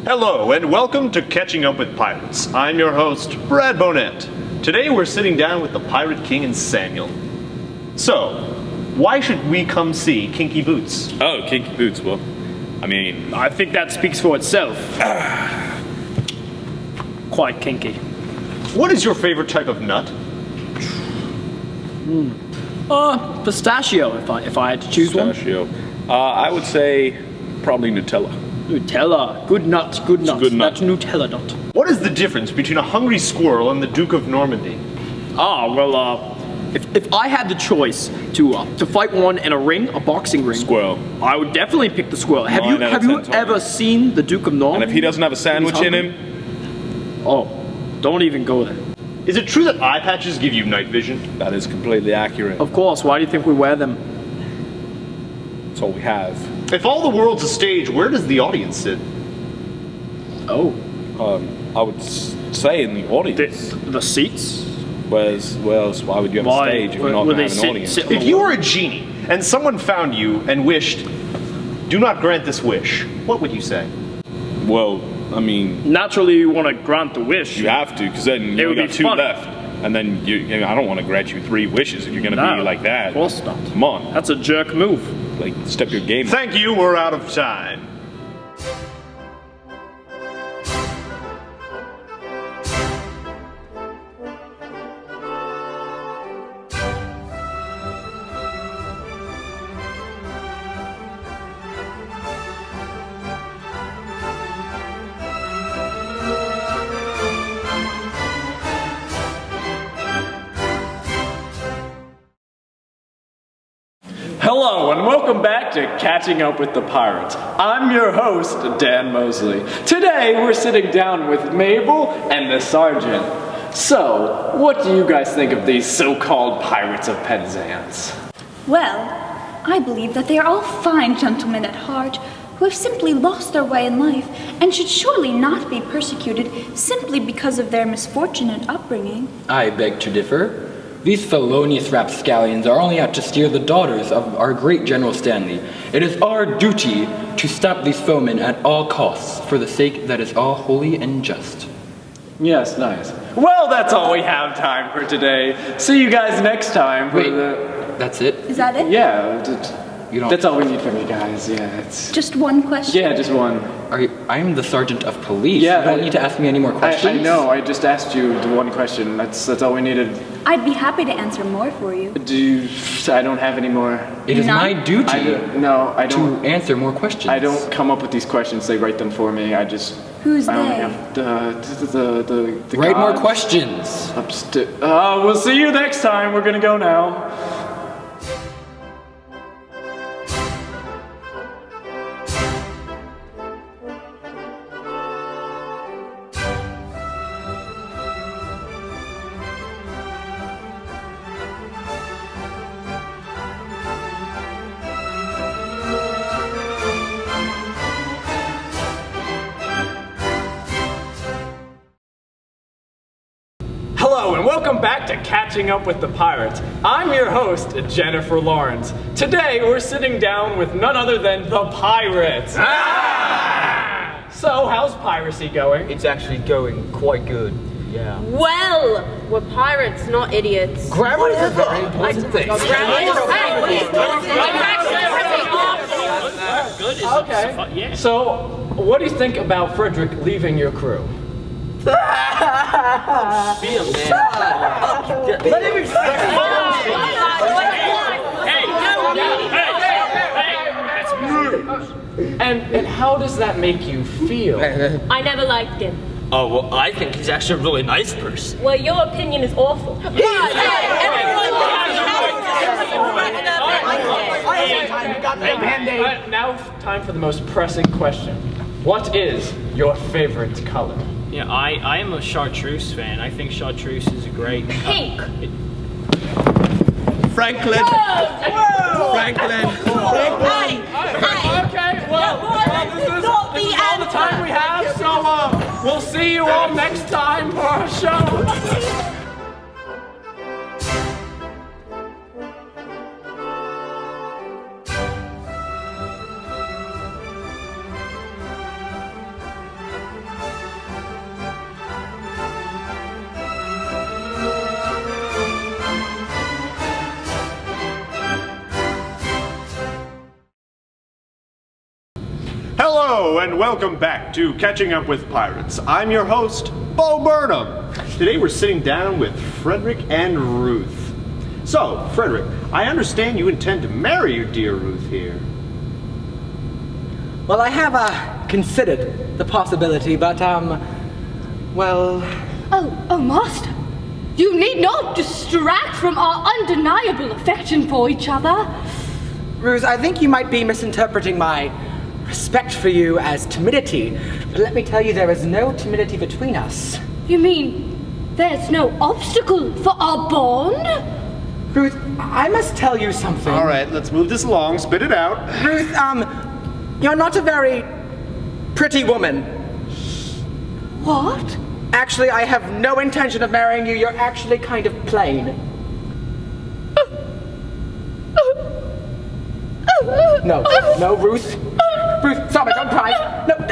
Hello, and welcome to Catching Up with Pirates. I'm your host, Brad Bonnet. Today we're sitting down with the Pirate King and Samuel. So, why should we come see Kinky Boots? Oh, Kinky Boots, well, I think that speaks for itself. Quite kinky. What is your favorite type of nut? Pistachio, if I had to choose one. pistachio. I would say probably Nutella. Nutella. Good nut, good nut. good nut. That's Nutella nut. What is the difference between a hungry squirrel and the Duke of Normandy? If I had the choice to fight one in a ring, a boxing ring, Squirrel. I would definitely pick the squirrel. Have you 9 out of 10 told ever me. seen the Duke of Normandy? And if he doesn't have a sandwich in him, Oh, don't even go there. Is it true that eye patches give you night vision? that is completely accurate. Of course, why do you think we wear them? That's all we have. If all the world's a stage, where does the audience sit? Oh, I would say in the audience. the seats? Where else? Why would you have a stage if you're not would going to they have an audience? sit on If the you wall? were a genie and someone found you and wished, "Do not grant this wish," what would you say? Well, Naturally, you want to grant the wish. you have to, because then you would only be got 2 fun. left. And then I don't want to grant you 3 wishes if you're going to No, be like that. Of course not. Come on, That's a jerk move. like step your game up. Thank you, we're out of time. Hello and welcome back to Catching Up with the Pirates. I'm your host, Dan Mosley. Today we're sitting down with Mabel and the Sergeant. So, what do you guys think of these so-called Pirates of Penzance? Well, I believe that they are all fine gentlemen at heart who have simply lost their way in life and should surely not be persecuted simply because of their misfortunate upbringing. I beg to differ. These felonious rapscallions are only out to steal the daughters of our great General Stanley. It is our duty to stop these foemen at all costs, for the sake that is all holy and just. Yes, nice. Well, that's all we have time for today. See you guys next time for Wait, the... that's it? Is that it? Yeah, You don't. that's all we need from you guys. Yeah, it's... Just one question? Yeah, just one. I'm the sergeant of police. Yeah, you don't need to ask me any more questions. I know, I just asked you the one question. That's all we needed. I'd be happy to answer more for you. I don't have any more. It is None? my duty I to don't. answer more questions. I don't come up with these questions. They write them for me. Who's I only they? have the Write more gods questions. upstairs. We'll see you next time. We're gonna go now. Hello and welcome back to Catching Up with the Pirates. I'm your host, Jennifer Lawrence. Today we're sitting down with none other than the Pirates. So, how's piracy going? It's actually going quite good. Yeah. Well, we're pirates, not idiots. Grammar is a very important thing. Okay. So, what do you think about Frederick leaving your crew? Be a man. Let him And how does that make you feel? I never liked him. Oh, well, I think he's actually a really nice person. Well, your opinion is awful. Now, time for the most pressing question. What is your favorite color? Yeah, I am a chartreuse fan. I think chartreuse is a great. Pink. Franklin! Franklin! Okay, well, this is all the time we have, so we'll see you all next time for our show. Hello, and welcome back to Catching Up with Pirates. I'm your host, Bo Burnham. Today we're sitting down with Frederick and Ruth. So, Frederick, I understand you intend to marry your dear Ruth here. Well, I have considered the possibility, but, well... Oh, Master. You need not distract from our undeniable affection for each other. Ruth, I think you might be misinterpreting my respect for you as timidity, but let me tell you there is no timidity between us. You mean there's no obstacle for our bond? Ruth, I must tell you something. All right, let's move this along. Spit it out. Ruth, you're not a very pretty woman. What? Actually, I have no intention of marrying you. You're actually kind of plain. No, Ruth. Ruth, stop it, don't cry. No, Ruth,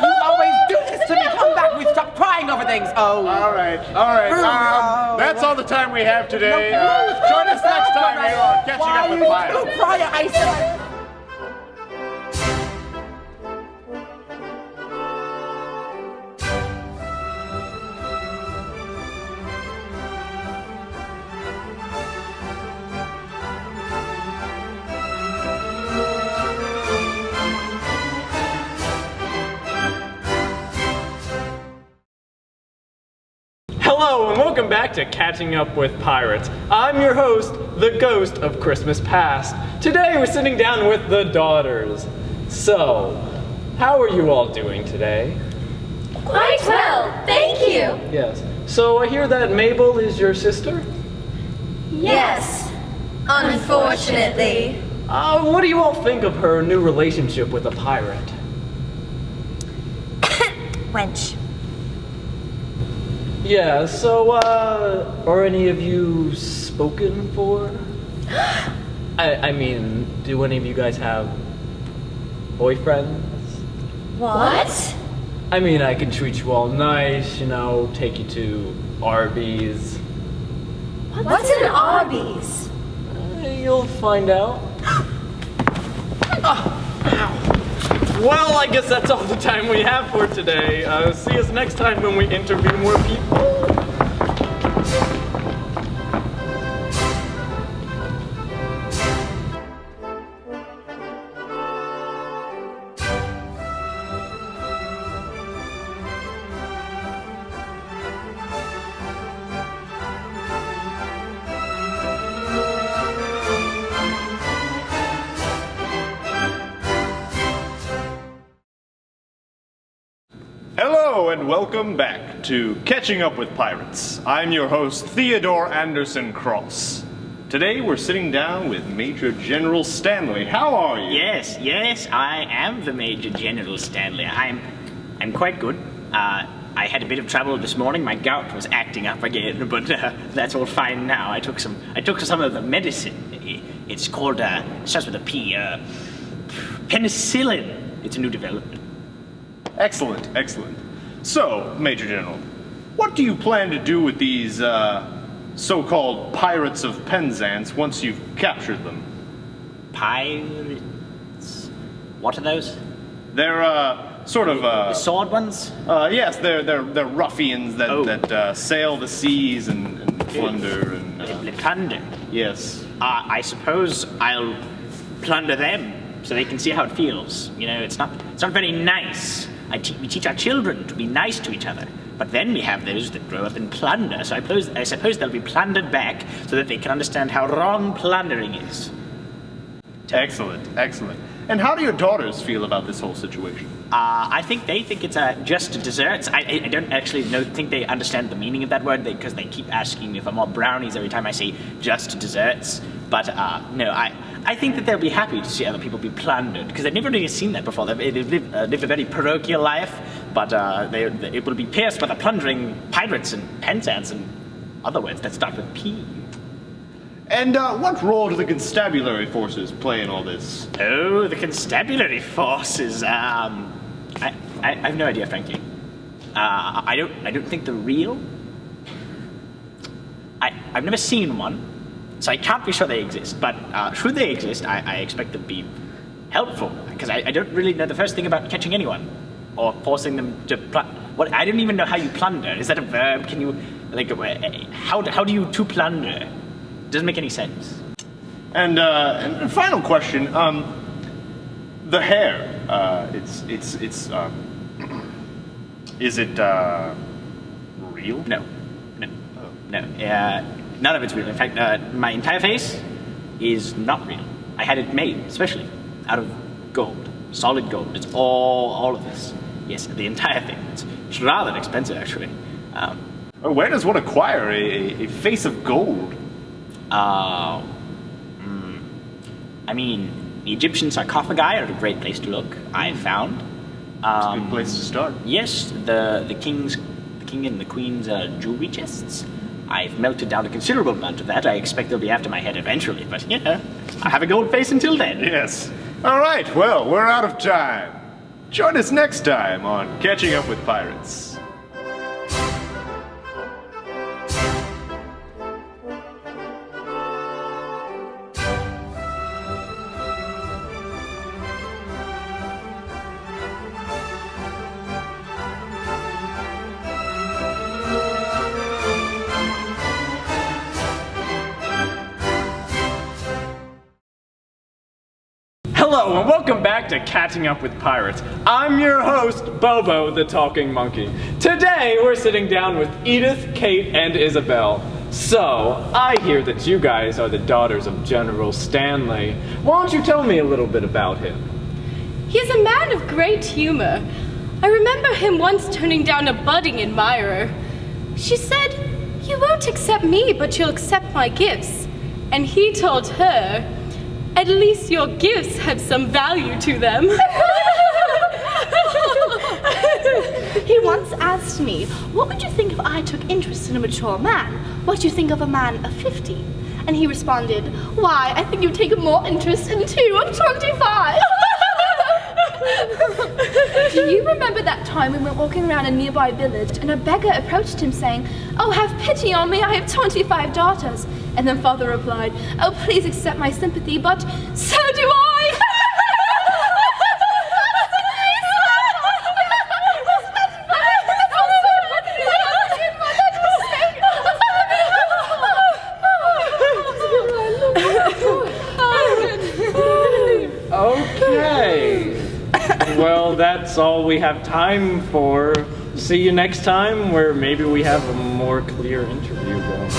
you always do this to me. Come back, Ruth, stop crying over things. Oh. All right. That's all the time we have today. Join us next time here on Catching Up with Pirates. Why are you so crying? I said... Hello and welcome back to Catching Up with Pirates. I'm your host, the Ghost of Christmas Past. Today we're sitting down with the daughters. So, how are you all doing today? Quite well, thank you. Yes. So I hear that Mabel is your sister? Yes, unfortunately. What do you all think of her new relationship with a pirate? Wench. Yeah, so, are any of you spoken for? I mean, do any of you guys have boyfriends? What? I mean, I can treat you all nice, take you to Arby's. What's an Arby's? You'll find out. Well, I guess that's all the time we have for today. See us next time when we interview more people. Hello and welcome back to Catching Up with Pirates. I'm your host, Theodore Anderson Cross. Today we're sitting down with Major General Stanley. How are you? Yes, I am the Major General Stanley. I'm quite good. I had a bit of trouble this morning. My gout was acting up again, but that's all fine now. I took some of the medicine. It's called starts with a P. Penicillin. It's a new development. Excellent. So, Major General, what do you plan to do with these so-called Pirates of Penzance once you've captured them? Pirates? What are those? They're sort of the sword ones? Yes, they're ruffians that sail the seas and plunder and They plunder? yes. I suppose I'll plunder them so they can see how it feels. It's not very nice. We teach our children to be nice to each other. But then we have those that grow up and plunder. So I suppose they'll be plundered back so that they can understand how wrong plundering is. Excellent. And how do your daughters feel about this whole situation? I think they think it's just desserts. I don't actually think they understand the meaning of that word because they keep asking me if I want brownies every time I say just desserts. But no, I think that they'll be happy to see other people be plundered because they've never really seen that before. They've lived a very parochial life, but it will be pierced by the plundering pirates and Penzance and other words that start with P. And what role do the constabulary forces play in all this? Oh, the constabulary forces. I have no idea, frankly. I don't think they're real. I've never seen one, so I can't be sure they exist. But should they exist, I expect them to be helpful. because I don't really know the first thing about catching anyone or forcing them to what? I don't even know how you plunder. Is that a verb? Can you like how do you to plunder? Doesn't make any sense. And final question. The hair. Is it real? No. None of it's real. In fact, my entire face is not real. I had it made, especially out of gold, solid gold. It's all of this. Yes, the entire thing. It's rather expensive, actually. Where does one acquire a face of gold? I mean, the Egyptian sarcophagi are a great place to look. I found. It's a good place to start. Yes, the king and the queen's jewelry chests. I've melted down a considerable amount of that. I expect they'll be after my head eventually, but I have a gold face until then. Yes. All right, well, we're out of time. Join us next time on Catching Up with Pirates. Hello and welcome back to Catching Up with Pirates. I'm your host, Bobo the Talking Monkey. Today we're sitting down with Edith, Kate, and Isabel. So, I hear that you guys are the daughters of General Stanley. Why don't you tell me a little bit about him? He is a man of great humor. I remember him once turning down a budding admirer. She said, "You won't accept me, but you'll accept my gifts." And he told her, "At least your gifts have some value to them." He once asked me, "What would you think if I took interest in a mature man? What do you think of a man of 50? And he responded, "Why, I think you'd take more interest in two of 25. Do you remember that time we were walking around a nearby village and a beggar approached him saying, "Oh, have pity on me, I have 25 daughters." And then father replied, "Oh, please accept my sympathy, but so do I." Okay. Well, that's all we have time for. See you next time where maybe we have a more clear interview going.